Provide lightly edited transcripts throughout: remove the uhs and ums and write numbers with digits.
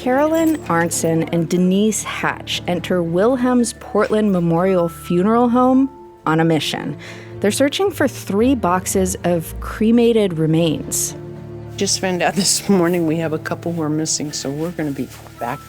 Carolyn Arntzen and Denise Hatch enter Wilhelm's Portland Memorial Funeral Home on a mission. They're searching for 3 boxes of cremated remains. Just found out this morning we have a couple who are missing, so we're going to be back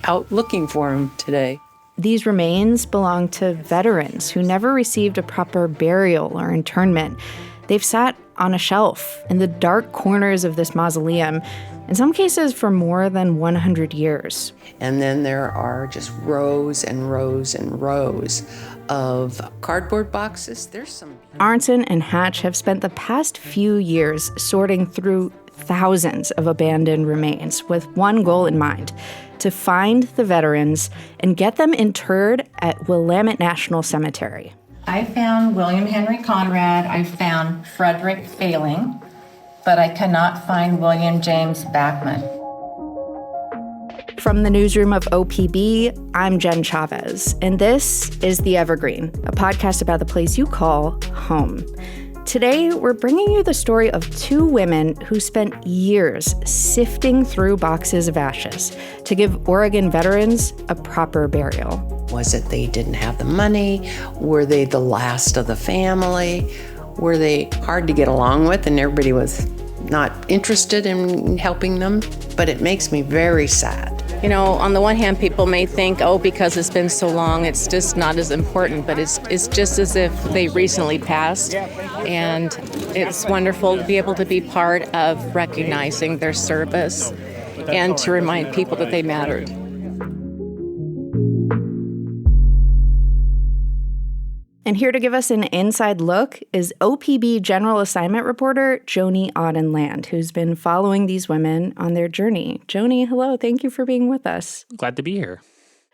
out looking for them today. These remains belong to veterans who never received a proper burial or internment. They've sat on a shelf in the dark corners of this mausoleum, in some cases for more than 100 years. And then there are just rows and rows and rows of cardboard boxes. There's some... Arntzen and Hatch have spent the past few years sorting through thousands of abandoned remains with one goal in mind: to find the veterans and get them interred at Willamette National Cemetery. I found William Henry Conrad, I found Frederick Failing, but I cannot find William James Backman. From the newsroom of OPB, I'm Jen Chavez, and this is The Evergreen, a podcast about the place you call home. Today, we're bringing you the story of 2 women who spent years sifting through boxes of ashes to give Oregon veterans a proper burial. Was it they didn't have the money? Were they the last of the family? Were they hard to get along with and everybody was not interested in helping them? But it makes me very sad. You know, on the one hand, people may think, oh, because it's been so long, it's just not as important, but it's just as if they recently passed. And it's wonderful to be able to be part of recognizing their service and to remind people that they mattered. And here to give us an inside look is OPB General Assignment Reporter Joni Auden-Land, who's been following these women on their journey. Joni, hello. Thank you for being with us. Glad to be here.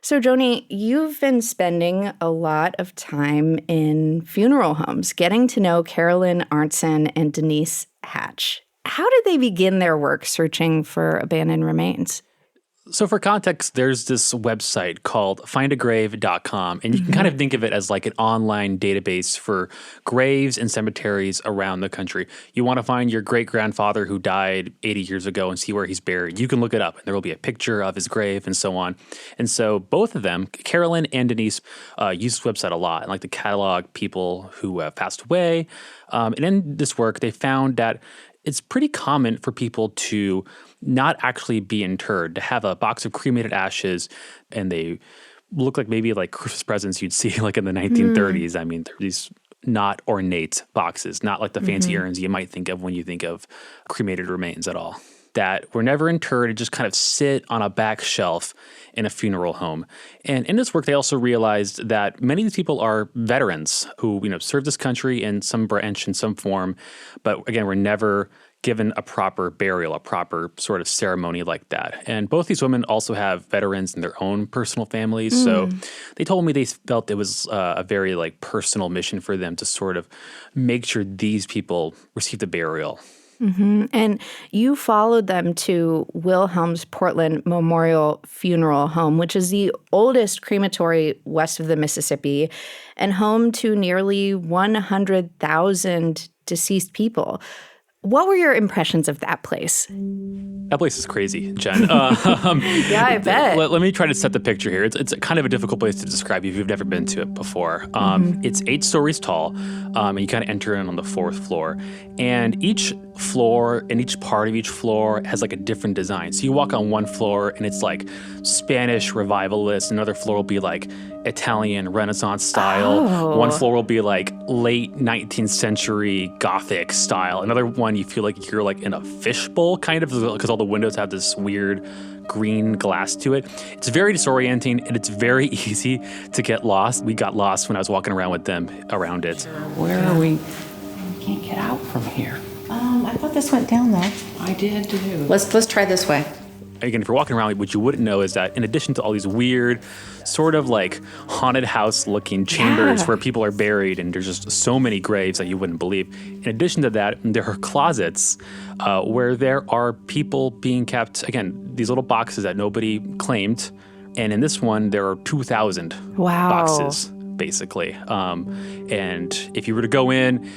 So, Joni, you've been spending a lot of time in funeral homes, getting to know Carolyn Arntzen and Denise Hatch. How did they begin their work searching for abandoned remains? So for context, there's this website called findagrave.com, and you can kind of think of it as like an online database for graves and cemeteries around the country. You want to find your great-grandfather who died 80 years ago and see where he's buried. You can look it up, and there will be a picture of his grave and so on. And so both of them, Carolyn and Denise, use this website a lot and like to catalog people who have passed away. And in this work, they found that it's pretty common for people to not actually be interred, to have a box of cremated ashes, and they look like maybe like Christmas presents you'd see like in the 1930s. I mean, they're these not ornate boxes, not like the fancy urns you might think of when you think of cremated remains at all. That were never interred and just kind of sit on a back shelf in a funeral home. And in this work, they also realized that many of these people are veterans who, served this country in some branch, in some form, but again, were never given a proper burial, a proper sort of ceremony like that. And both these women also have veterans in their own personal families. So they told me they felt it was a very like personal mission for them to sort of make sure these people received a burial. Mm-hmm. And you followed them to Wilhelm's Portland Memorial Funeral Home, which is the oldest crematory west of the Mississippi and home to nearly 100,000 deceased people. What were your impressions of that place? That place is crazy, Jen. Yeah, I bet. Let me try to set the picture here. It's kind of a difficult place to describe if you've never been to it before. It's 8 stories tall, and you kind of enter in on the 4th floor. And each floor and each part of each floor has like a different design. So you walk on one floor and it's like Spanish revivalist. Another floor will be like Italian Renaissance style. Oh. One floor will be like late 19th century Gothic style. Another one you feel like you're like in a fishbowl kind of, because all the windows have this weird green glass to it. It's very disorienting and it's very easy to get lost. We got lost when I was walking around with them around it. Where are we? We can't get out from here. I thought this went down though. I did too. Let's try this way. Again, if you're walking around, what you wouldn't know is that in addition to all these weird, sort of like haunted house looking chambers where people are buried and there's just so many graves that you wouldn't believe. In addition to that, there are closets where there are people being kept, again, these little boxes that nobody claimed. And in this one, there are 2,000 boxes, basically. And if you were to go in,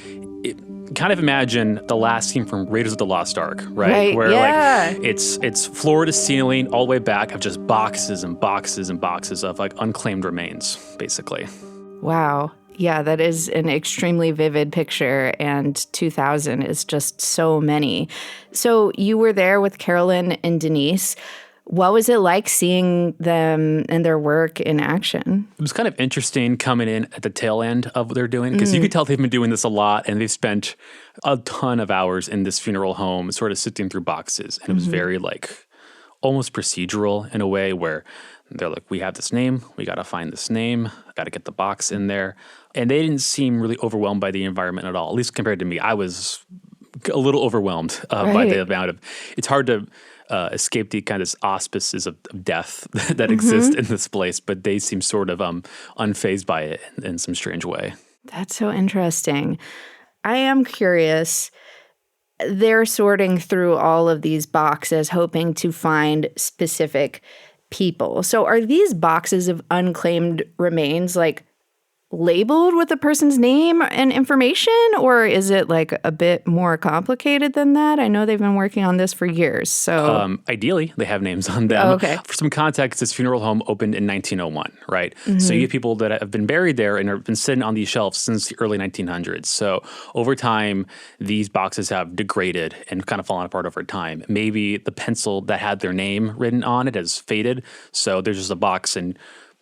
kind of imagine the last scene from Raiders of the Lost Ark, right? Right, Where yeah. like it's floor to ceiling all the way back of just boxes and boxes and boxes of like unclaimed remains, basically. Wow. Yeah, that is an extremely vivid picture, and 2000 is just so many. So you were there with Carolyn and Denise. What was it like seeing them and their work in action? It was kind of interesting coming in at the tail end of what they're doing, because you could tell they've been doing this a lot, and they've spent a ton of hours in this funeral home sort of sifting through boxes. And it was very like almost procedural in a way where they're like, we have this name, we got to find this name, got to get the box in there. And they didn't seem really overwhelmed by the environment at all, at least compared to me. I was a little overwhelmed by the amount of, it's hard to escape the kind of auspices of death that exist in this place, but they seem sort of unfazed by it in some strange way. That's so interesting. I am curious. They're sorting through all of these boxes, hoping to find specific people. So are these boxes of unclaimed remains like labeled with the person's name and information, or is it like a bit more complicated than that? I know they've been working on this for years. So ideally, they have names on them. Oh, okay. For some context, this funeral home opened in 1901, right? So you have people that have been buried there and have been sitting on these shelves since the early 1900s. So over time, these boxes have degraded and kind of fallen apart over time. Maybe the pencil that had their name written on it has faded. So there's just a box and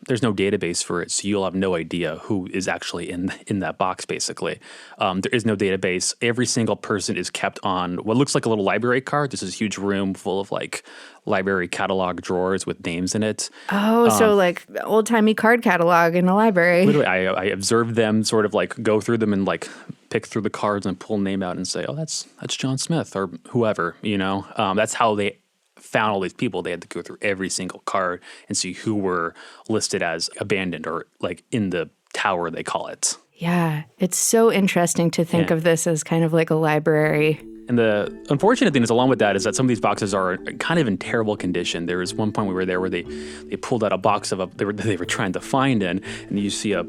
there's no database for it, so you'll have no idea who is actually in that box, basically. There is no database. Every single person is kept on what looks like a little library card. This is a huge room full of like library catalog drawers with names in it. Oh, so like old-timey card catalog in a library. Literally, I observed them sort of like go through them and like pick through the cards and pull a name out and say, oh, that's John Smith or whoever, you know? That's how they found all these people. They had to go through every single card and see who were listed as abandoned or like in the tower, they call it. Yeah, it's so interesting to think of this as kind of like a library. And the unfortunate thing is, along with that, is that some of these boxes are kind of in terrible condition. There was one point we were there where they pulled out a box of they were trying to find in, and you see a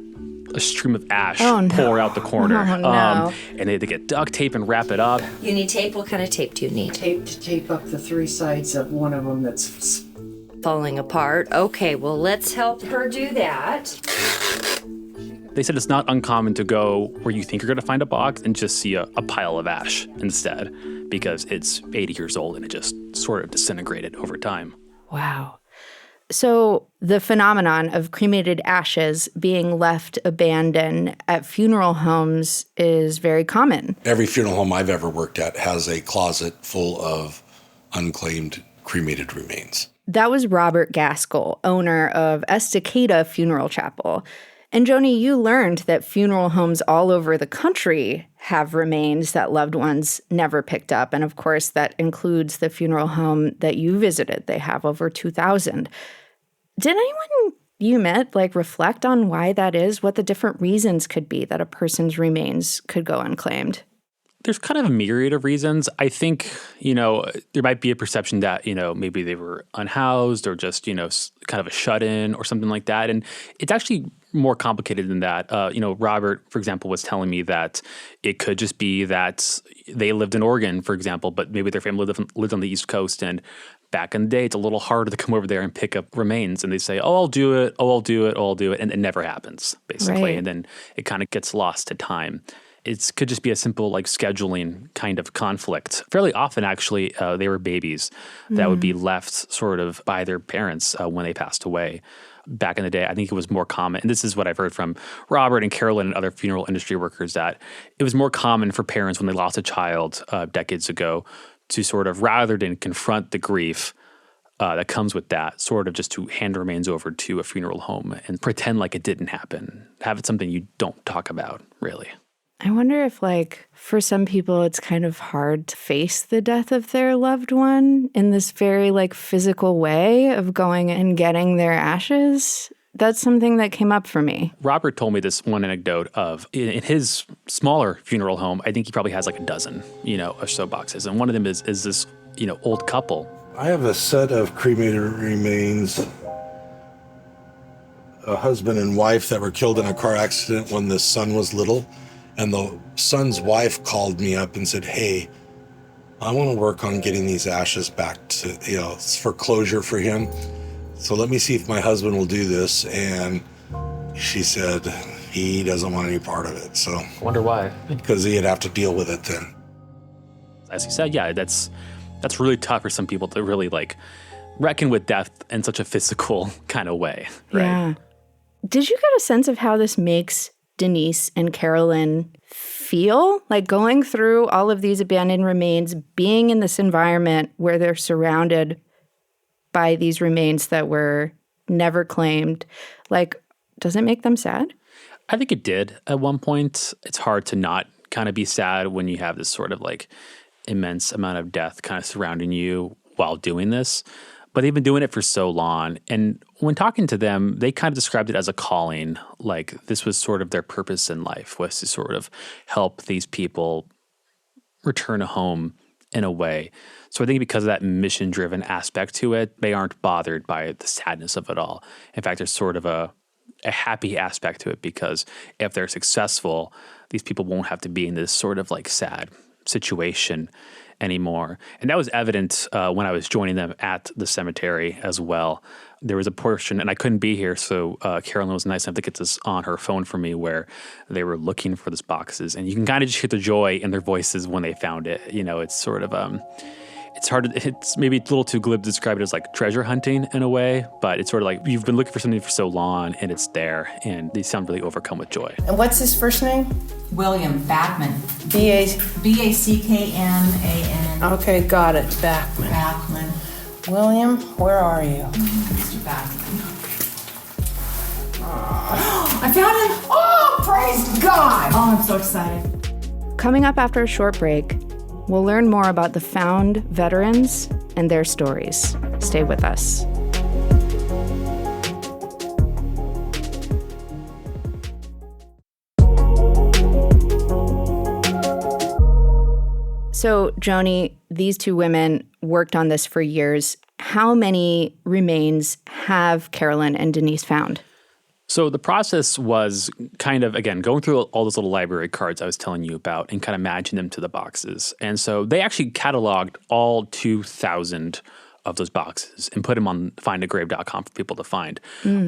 stream of ash pour out the corner. Oh, no. And they had to get duct tape and wrap it up. You need tape? What kind of tape do you need? Tape to tape up the three sides of one of them that's Falling apart. Okay, well, let's help her do that. They said it's not uncommon to go where you think you're going to find a box and just see a pile of ash instead, because it's 80 years old and it just sort of disintegrated over time. Wow. So the phenomenon of cremated ashes being left abandoned at funeral homes is very common. Every funeral home I've ever worked at has a closet full of unclaimed cremated remains. That was Robert Gaskell, owner of Estacada Funeral Chapel. And Joni, you learned that funeral homes all over the country have remains that loved ones never picked up. And of course, that includes the funeral home that you visited. They have over 2,000. Did anyone you met reflect on why that is? What the different reasons could be that a person's remains could go unclaimed? There's kind of a myriad of reasons. I think, there might be a perception that, maybe they were unhoused or just, kind of a shut-in or something like that. And it's actually more complicated than that. Robert, for example, was telling me that it could just be that they lived in Oregon, for example, but maybe their family lived on the East Coast. And back in the day, it's a little harder to come over there and pick up remains. And they say, oh, I'll do it. Oh, I'll do it. Oh, I'll do it. And it never happens, basically. Right. And then it kind of gets lost to time. It could just be a simple scheduling kind of conflict. Fairly often, actually, they were babies that would be left sort of by their parents when they passed away. Back in the day, I think it was more common, and this is what I've heard from Robert and Carolyn and other funeral industry workers, that it was more common for parents when they lost a child decades ago to sort of, rather than confront the grief that comes with that, sort of just to hand remains over to a funeral home and pretend like it didn't happen. Have it something you don't talk about, really. I wonder if, for some people, it's kind of hard to face the death of their loved one in this very, physical way of going and getting their ashes. That's something that came up for me. Robert told me this one anecdote of, in his smaller funeral home, I think he probably has a dozen, or so boxes. And one of them is this, old couple. I have a set of cremated remains, a husband and wife that were killed in a car accident when the son was little. And the son's wife called me up and said, hey, I want to work on getting these ashes back to, it's for closure for him. So let me see if my husband will do this. And she said he doesn't want any part of it. So I wonder why. Because he'd have to deal with it then. As you said, yeah, that's really tough for some people to really like reckon with death in such a physical kind of way, right? Yeah. Did you get a sense of how this makes Denise and Carolyn feel? Like going through all of these abandoned remains, being in this environment where they're surrounded by these remains that were never claimed. Like, does it make them sad? I think it did at one point. It's hard to not kind of be sad when you have this sort of like immense amount of death kind of surrounding you while doing this. But they've been doing it for so long. And when talking to them, they kind of described it as a calling. Like this was sort of their purpose in life, was to sort of help these people return a home in a way. So I think because of that mission-driven aspect to it, they aren't bothered by the sadness of it all. In fact, there's sort of a happy aspect to it because if they're successful, these people won't have to be in this sort of like sad situation anymore. And that was evident when I was joining them at the cemetery as well. There was a portion, and I couldn't be here, so Carolyn was nice enough to get this on her phone for me, where they were looking for these boxes. And you can kind of just hear the joy in their voices when they found it. You know, it's sort of, it's hard to, it's maybe a little too glib to describe it as like treasure hunting in a way, but it's sort of like you've been looking for something for so long and it's there, and they sound really overcome with joy. And what's his first name? William Backman. B-A-C-K-M-A-N. Okay, got it. Backman. Backman. William, where are you? Mr. Backman. I found him! Oh, praise God! Oh, I'm so excited. Coming up after a short break, we'll learn more about the found veterans and their stories. Stay with us. So, Joni, these two women worked on this for years. How many remains have Carolyn and Denise found? So the process was kind of, again, going through all those little library cards I was telling you about and kind of matching them to the boxes. And so they actually cataloged all 2,000 of those boxes and put them on findagrave.com for people to find.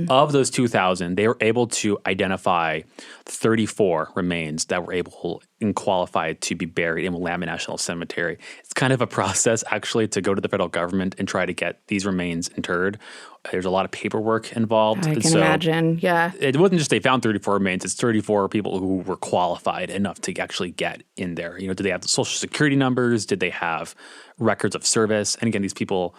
Of those 2,000, they were able to identify 34 remains that were able and qualified to be buried in Willamette National Cemetery. It's kind of a process, actually, to go to the federal government and try to get these remains interred. There's a lot of paperwork involved. I can imagine, yeah. It wasn't just they found 34 remains, it's 34 people who were qualified enough to actually get in there. You know, did they have the social security numbers? Did they have records of service? And again, these people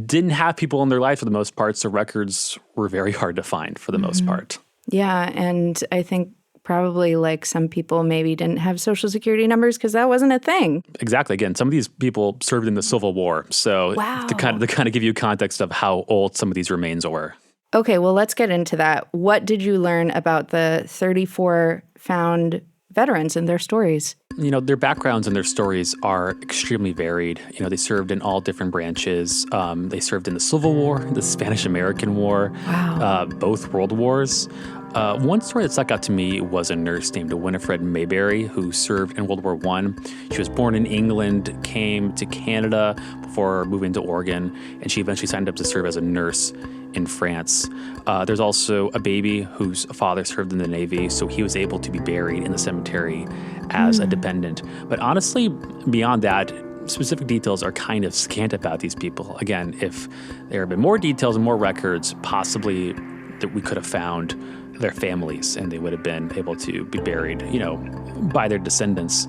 didn't have people in their life for the most part, so records were very hard to find for the most part. Yeah, and I think probably like some people maybe didn't have social security numbers because that wasn't a thing. Exactly. Again, some of these people served in the Civil War. So to kind of give you context of how old some of these remains were. Okay, well, let's get into that. What did you learn about the 34 found veterans and their stories? You know, their backgrounds and their stories are extremely varied. You know, they served in all different branches. They served in the Civil War, the Spanish-American War, both world wars. One story that stuck out to me was a nurse named Winifred Mayberry who served in World War I. She was born in England, came to Canada before moving to Oregon, and she eventually signed up to serve as a nurse in France. There's also a baby whose father served in the Navy, so he was able to be buried in the cemetery as a dependent. But honestly, beyond that, specific details are kind of scant about these people. Again, if there had been more details and more records, possibly that we could have found their families and they would have been able to be buried, you know, by their descendants.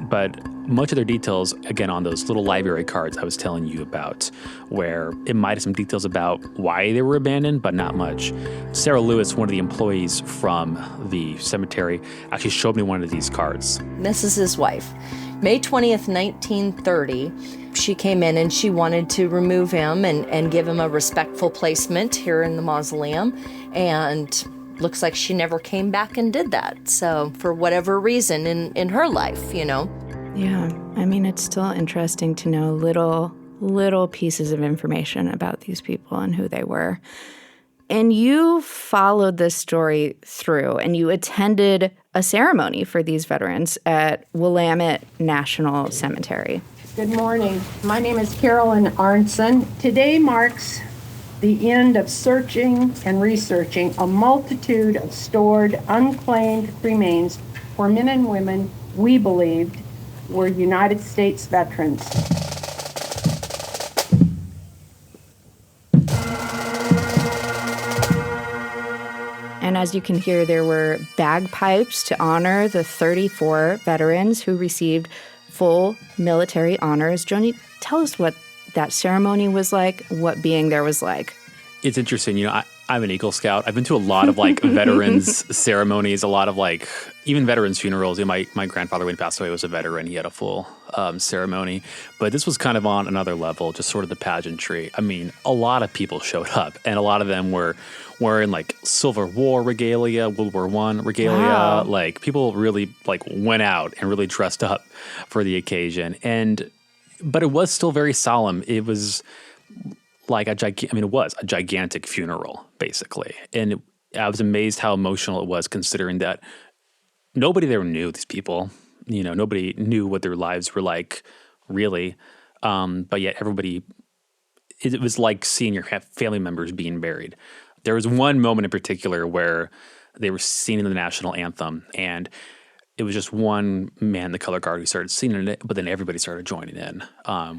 But much of their details, again, on those little library cards I was telling you about, where it might have some details about why they were abandoned, but not much. Sarah Lewis, one of the employees from the cemetery, actually showed me one of these cards. This is his wife. May 20th, 1930, she came in and she wanted to remove him and give him a respectful placement here in the mausoleum. And looks like she never came back and did that. So for whatever reason in her life, you know. Yeah, I mean, it's still interesting to know little pieces of information about these people and who they were. And you followed this story through, and you attended a ceremony for these veterans at Willamette National Cemetery. Good morning. My name is Carolyn Arnson. Today marks the end of searching and researching a multitude of stored, unclaimed remains for men and women we believed were United States veterans. And as you can hear, there were bagpipes to honor the 34 veterans who received full military honors. Joni, tell us what that ceremony was like, what being there was like. It's interesting. I'm an Eagle Scout. I've been to a lot of veterans ceremonies, a lot of even veterans funerals. My grandfather, when he passed away, was a veteran. He had a full ceremony. But this was kind of on another level, just sort of the pageantry. I mean, a lot of people showed up, and a lot of them were wearing Civil War regalia, World War I regalia. Wow. People really went out and really dressed up for the occasion. But it was still very solemn. It was it was a gigantic funeral, basically. And I was amazed how emotional it was, considering that nobody there knew these people. Nobody knew what their lives were like, really. But yet everybody, it was like seeing your family members being buried. There was one moment in particular where they were singing the national anthem, and it was just one man, the color guard, who started singing it, but then everybody started joining in,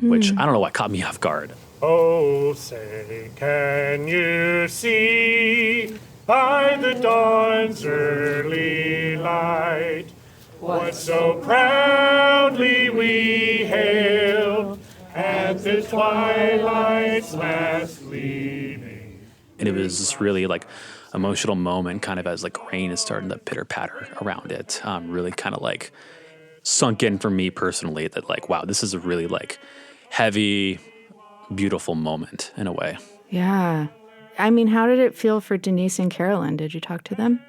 which I don't know what caught me off guard. Oh, say, can you see by the dawn's early light what so proudly we hailed at the twilight's last gleaming? And it was this really emotional moment, kind of as rain is starting to pitter patter around it. Really kind of sunk in for me personally that wow, this is a really heavy, beautiful moment in a way. Yeah. I mean, how did it feel for Denise and Carolyn? Did you talk to them?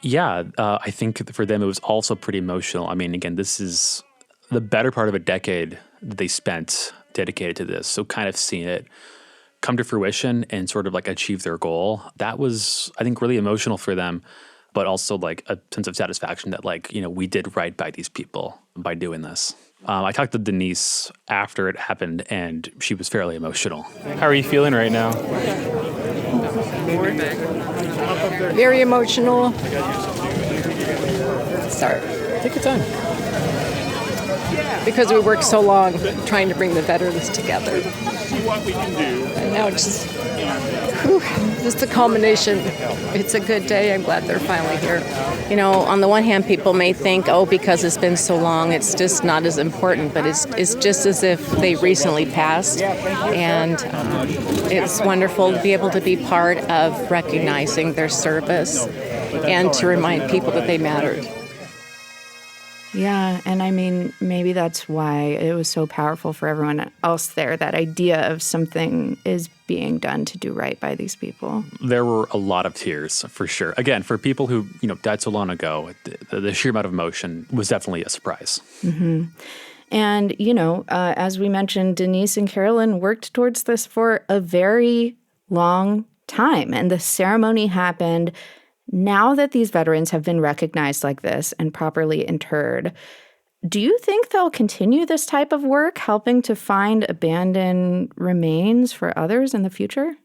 Yeah, I think for them it was also pretty emotional. I mean, again, this is the better part of a decade that they spent dedicated to this. So kind of seeing it come to fruition and sort of achieve their goal, that was, I think, really emotional for them, but also a sense of satisfaction that we did right by these people by doing this. I talked to Denise after it happened, and she was fairly emotional. How are you feeling right now? Very emotional. Sorry. Take your time. Because we worked so long trying to bring the veterans together. See what we can do. And now it's just the culmination. It's a good day. I'm glad they're finally here. On the one hand, people may think, because it's been so long, it's just not as important, but it's just as if they recently passed. And it's wonderful to be able to be part of recognizing their service and to remind people that they mattered. Yeah, and I mean, maybe that's why it was so powerful for everyone else there, that idea of something is being done to do right by these people. There were a lot of tears, for sure. Again, for people who, died so long ago, the sheer amount of emotion was definitely a surprise. Mm-hmm. And, as we mentioned, Denise and Carolyn worked towards this for a very long time, and the ceremony happened. Now that these veterans have been recognized like this and properly interred, do you think they'll continue this type of work, helping to find abandoned remains for others in the future?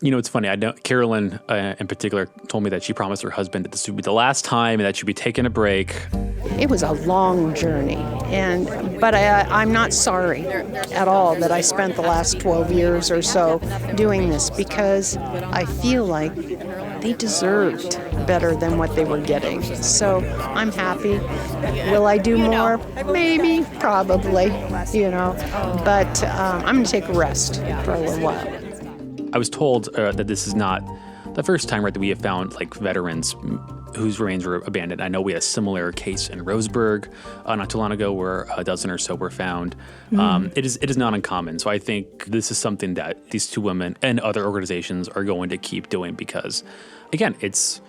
It's funny. I know Carolyn in particular told me that she promised her husband that this would be the last time and that she'd be taking a break. It was a long journey, but I'm not sorry at all that I spent the last 12 years or so doing this, because I feel like they deserved better than what they were getting. So I'm happy. Will I do more? Maybe, probably, but I'm going to take a rest for a little while. I was told that this is not the first time, that we have found veterans whose remains were abandoned. I know we had a similar case in Roseburg not too long ago, where a dozen or so were found. It is not uncommon. So I think this is something that these two women and other organizations are going to keep doing, because, again, it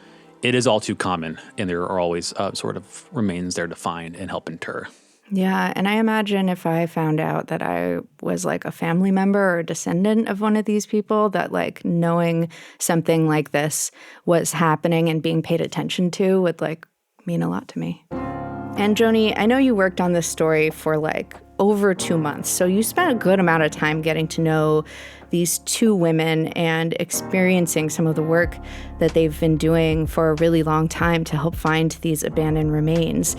is all too common, and there are always sort of remains there to find and help inter. Yeah, and I imagine if I found out that I was like a family member or a descendant of one of these people, that like knowing something like this was happening and being paid attention to would like mean a lot to me. And Joni, I know you worked on this story for like over 2 months, so you spent a good amount of time getting to know these two women and experiencing some of the work that they've been doing for a really long time to help find these abandoned remains.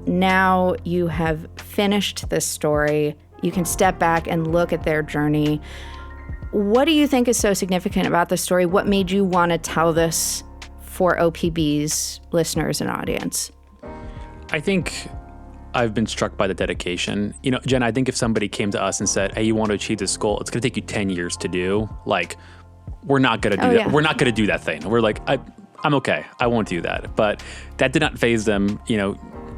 Now you have finished this story. You can step back and look at their journey. What do you think is so significant about this story? What made you want to tell this for OPB's listeners and audience? I think I've been struck by the dedication. You know, Jen, I think if somebody came to us and said, hey, you want to achieve this goal, it's going to take you 10 years to do. Like, we're not going to do that. Yeah. We're not going to do that thing. We're like, I'm okay. I won't do that. But that did not faze them,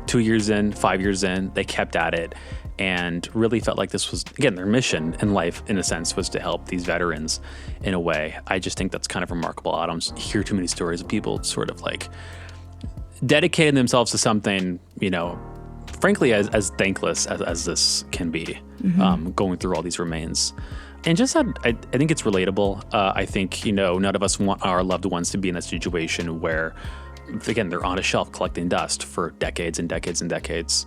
2 years in, 5 years in, they kept at it and really felt like this was, again, their mission in life, in a sense, was to help these veterans in a way. I just think that's kind of remarkable. I don't hear too many stories of people sort of like dedicating themselves to something, frankly, as thankless as this can be, going through all these remains. And just, I think it's relatable. I think, none of us want our loved ones to be in a situation where, again, they're on a shelf collecting dust for decades and decades and decades.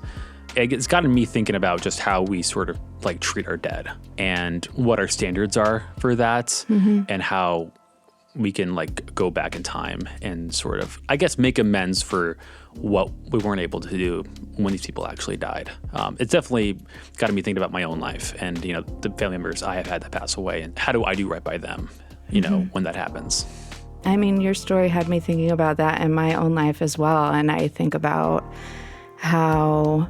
It's gotten me thinking about just how we sort of like treat our dead and what our standards are for that, and how we can like go back in time and sort of, I guess, make amends for what we weren't able to do when these people actually died. It's definitely gotten me thinking about my own life and, the family members I have had that pass away, and how do I do right by them, when that happens. I mean, your story had me thinking about that in my own life as well. And I think about how,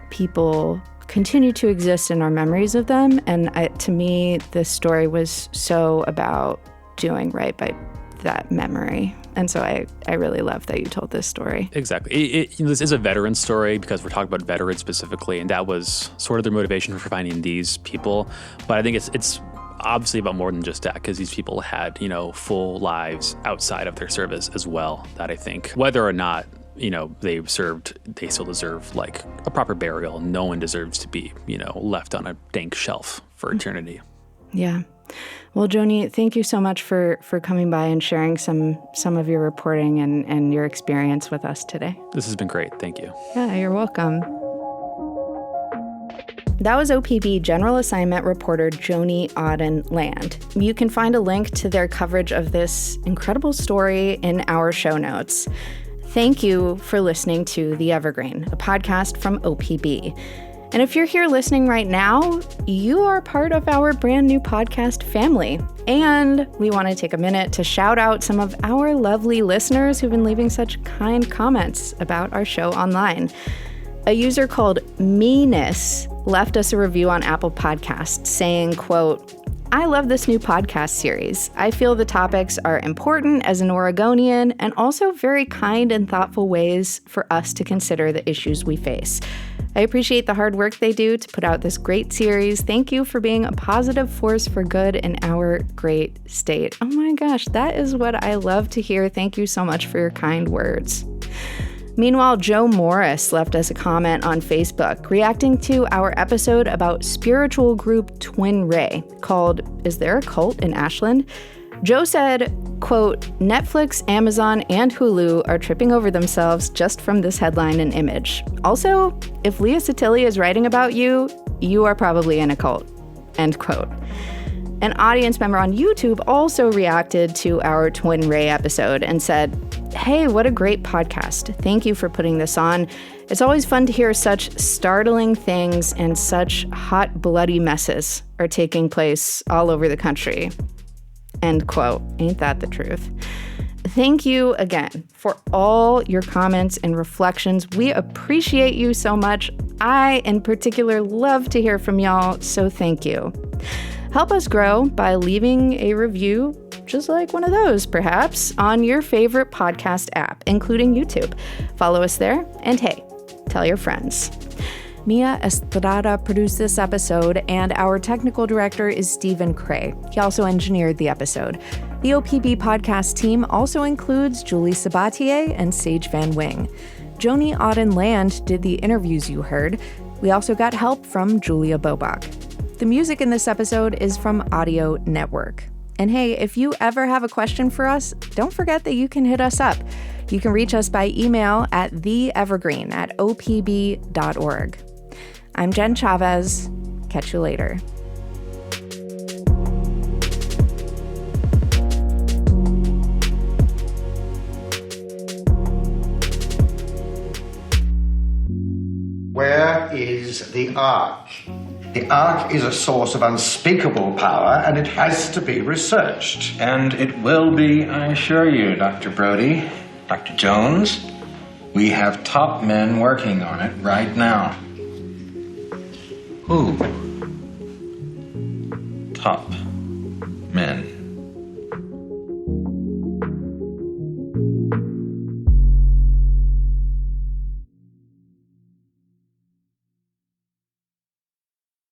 people continue to exist in our memories of them. And to me, this story was so about doing right by that memory. And so I really love that you told this story. Exactly. This is a veteran story because we're talking about veterans specifically, and that was sort of their motivation for finding these people. But I think it's obviously about more than just that, because these people had, full lives outside of their service as well, that I think whether or not, they served, they still deserve like a proper burial. No one deserves to be, left on a dank shelf for eternity. Yeah. Well, Joni, thank you so much for coming by and sharing some of your reporting and your experience with us today. This has been great. Thank you. Yeah, you're welcome. That was OPB General Assignment reporter Joni Auden Land. You can find a link to their coverage of this incredible story in our show notes. Thank you for listening to The Evergreen, a podcast from OPB. And if you're here listening right now, you are part of our brand new podcast family. And we want to take a minute to shout out some of our lovely listeners who've been leaving such kind comments about our show online. A user called Meanness left us a review on Apple Podcasts saying, quote, I love this new podcast series. I feel the topics are important as an Oregonian and also very kind and thoughtful ways for us to consider the issues we face. I appreciate the hard work they do to put out this great series. Thank you for being a positive force for good in our great state. Oh my gosh, that is what I love to hear. Thank you so much for your kind words. Meanwhile, Joe Morris left us a comment on Facebook reacting to our episode about spiritual group Twin Ray called Is There a Cult in Ashland? Joe said, quote, Netflix, Amazon, and Hulu are tripping over themselves just from this headline and image. Also, if Leah Satilia is writing about you, you are probably in a cult, end quote. An audience member on YouTube also reacted to our Twin Ray episode and said, hey, what a great podcast. Thank you for putting this on. It's always fun to hear such startling things and such hot, bloody messes are taking place all over the country. End quote. Ain't that the truth? Thank you again for all your comments and reflections. We appreciate you so much. I, in particular, love to hear from y'all, so thank you. Help us grow by leaving a review, just like one of those, perhaps, on your favorite podcast app, including YouTube. Follow us there, and hey, tell your friends. Mia Estrada produced this episode, and our technical director is Stephen Cray. He also engineered the episode. The OPB podcast team also includes Julie Sabatier and Sage Van Wing. Joni Auden-Land did the interviews you heard. We also got help from Julia Bobach. The music in this episode is from Audio Network. And hey, if you ever have a question for us, don't forget that you can hit us up. You can reach us by email at theevergreen@opb.org. I'm Jen Chavez. Catch you later. Where is the Ark? The Ark is a source of unspeakable power, and it has to be researched. And it will be, I assure you, Dr. Brody, Dr. Jones. We have top men working on it right now. Who? Top.